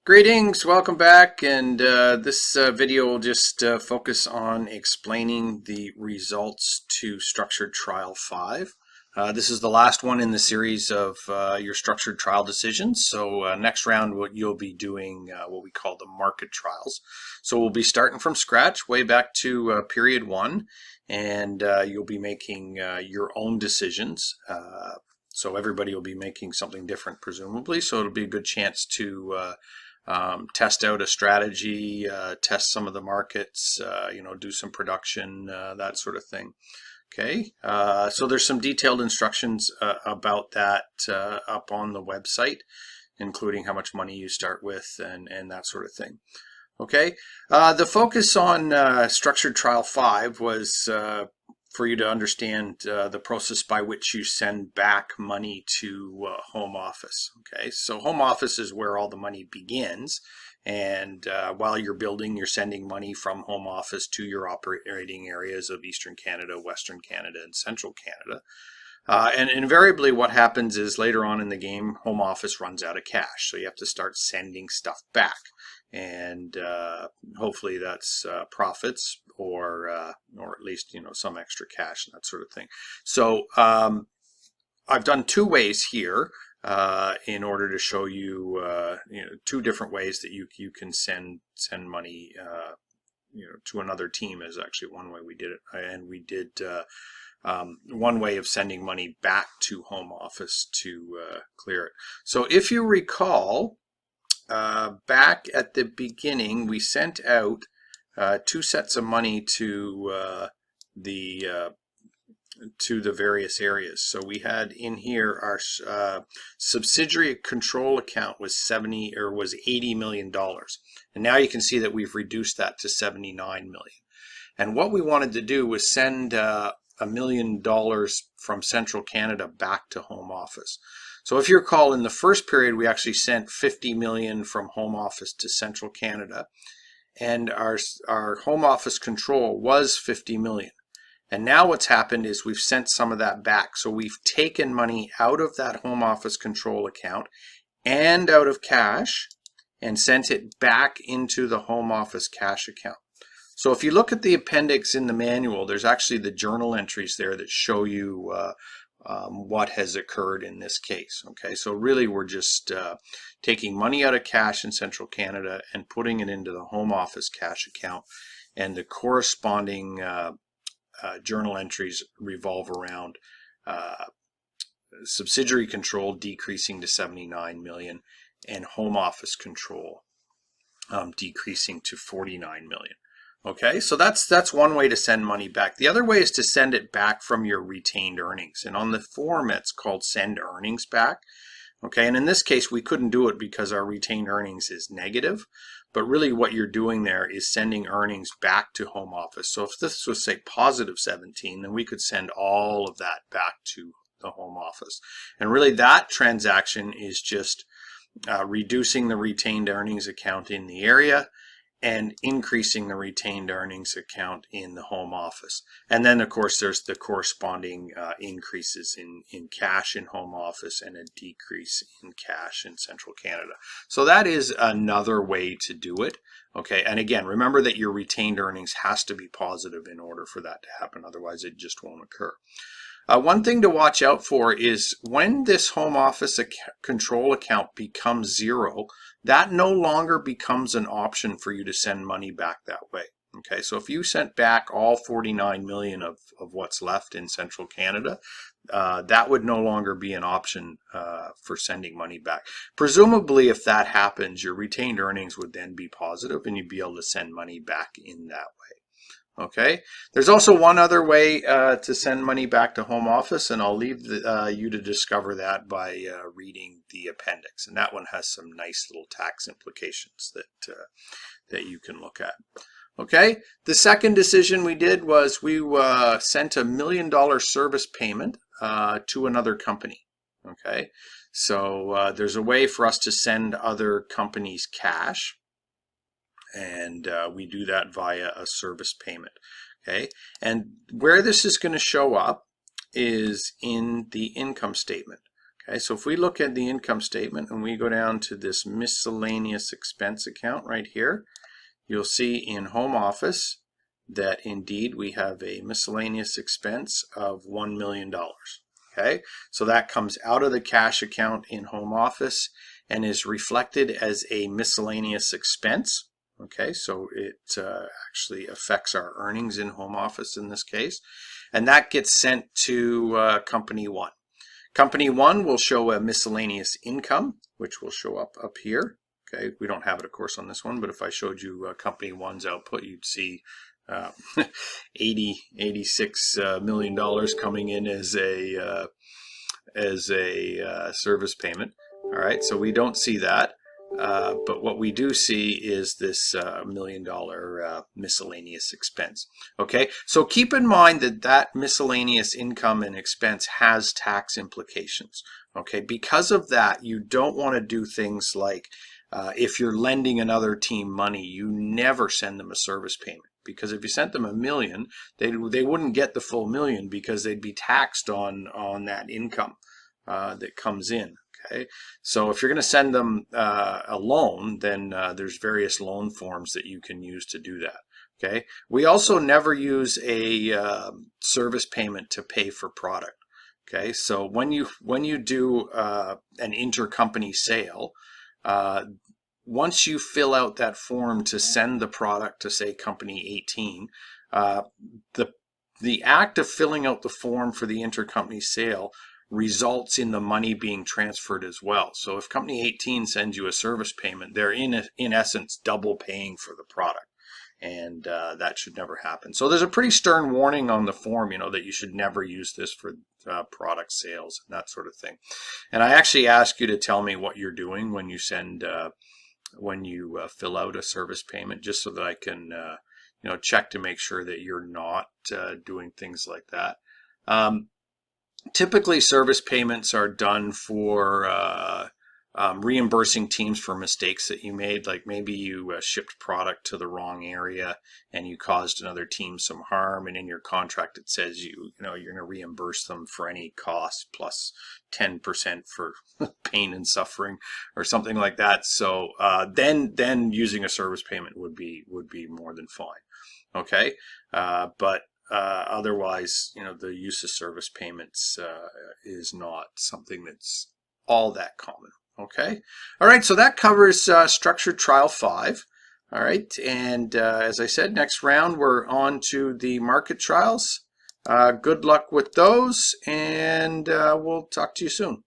Greetings, welcome back, and this video will just focus on explaining the results to Structured Trial 5. This is the last one in the series of your structured trial decisions. So next round you'll be doing what we call the market trials. So we'll be starting from scratch way back to period 1, and you'll be making your own decisions. So everybody will be making something different presumably, so it'll be a good chance to test out a strategy, test some of the markets, do some production, that sort of thing. Okay, so there's some detailed instructions about that up on the website, including how much money you start with and that sort of thing. Okay, the focus on Structured Trial 5 was for you to understand the process by which you send back money to home office. Okay, so home office is where all the money begins, and while you're building, you're sending money from home office to your operating areas of Eastern Canada, Western Canada, and Central Canada. And invariably what happens is later on in the game, home office runs out of cash, so you have to start sending stuff back. And hopefully that's profits or at least some extra cash and that sort of thing. So I've done two ways here in order to show you two different ways that you can send money to another team. Is actually one way we did it, and we did one way of sending money back to home office to clear it. So if you recall, back at the beginning, we sent out two sets of money to the various areas. So we had in here our subsidiary control account was $80 million, and now you can see that we've reduced that to $79 million. And what we wanted to do was send $1 million from Central Canada back to home office. So if you recall, in the first period, we actually sent $50 million from home office to Central Canada, and our home office control was $50 million. And now what's happened is we've sent some of that back. So we've taken money out of that home office control account and out of cash and sent it back into the home office cash account. So if you look at the appendix in the manual, there's actually the journal entries there that show you what has occurred in this case. Okay, so really we're just taking money out of cash in Central Canada and putting it into the home office cash account, and the corresponding journal entries revolve around subsidiary control decreasing to $79 million and home office control decreasing to $49 million. Okay, so that's one way to send money back. The other way is to send it back from your retained earnings. And on the form, it's called send earnings back. Okay, and in this case, we couldn't do it because our retained earnings is negative. But really what you're doing there is sending earnings back to home office. So if this was, say, positive 17, then we could send all of that back to the home office. And really that transaction is just reducing the retained earnings account in the area and increasing the retained earnings account in the home office. And then, of course, there's the corresponding increases in cash in home office and a decrease in cash in Central Canada. So that is another way to do it. Okay, and again, remember that your retained earnings has to be positive in order for that to happen. Otherwise, it just won't occur. One thing to watch out for is when this home office control account becomes zero, that no longer becomes an option for you to send money back that way. Okay, so if you sent back all 49 million of what's left in Central Canada, that would no longer be an option for sending money back. Presumably, if that happens, your retained earnings would then be positive and you'd be able to send money back in that way. Okay, there's also one other way to send money back to home office, and I'll leave you to discover that by reading the appendix, and that one has some nice little tax implications that you can look at. Okay, the second decision we did was we sent $1 million service payment to another company. Okay, so there's a way for us to send other companies cash, and we do that via a service payment. Okay, and where this is going to show up is in the income statement. Okay, so if we look at the income statement and we go down to this miscellaneous expense account right here, you'll see in home office that indeed we have a miscellaneous expense of $1 million. Okay, so that comes out of the cash account in home office and is reflected as a miscellaneous expense. Okay, so it actually affects our earnings in home office in this case, and that gets sent to company one. Company one will show a miscellaneous income, which will show up here. Okay, we don't have it, of course, on this one, but if I showed you company one's output, you'd see $86 million coming in as a service payment. All right, so we don't see that. But what we do see is this $1 million miscellaneous expense. Okay, so keep in mind that that miscellaneous income and expense has tax implications. Okay, because of that, you don't want to do things like if you're lending another team money, you never send them a service payment. Because if you sent them $1 million, they wouldn't get the full $1 million because they'd be taxed on that income that comes in. Okay, so if you're going to send them a loan, then there's various loan forms that you can use to do that. Okay, we also never use a service payment to pay for product. Okay, so when you do an intercompany sale, once you fill out that form to send the product to, say, company 18, the act of filling out the form for the intercompany sale results in the money being transferred as well. So if company 18 sends you a service payment, they're in essence double paying for the product, and that should never happen. So there's a pretty stern warning on the form, that you should never use this for product sales and that sort of thing. And I actually ask you to tell me what you're doing when you send when you fill out a service payment, just so that I can check to make sure that you're not doing things like that. Typically, service payments are done for reimbursing teams for mistakes that you made. Like maybe you shipped product to the wrong area and you caused another team some harm, and in your contract it says you're going to reimburse them for any cost plus 10% for pain and suffering or something like that. So then using a service payment would be more than fine. Okay, but otherwise, the use of service payments is not something that's all that common. Okay. All right. So that covers structured trial 5. All right. And as I said, next round we're on to the market trials. Good luck with those, and we'll talk to you soon.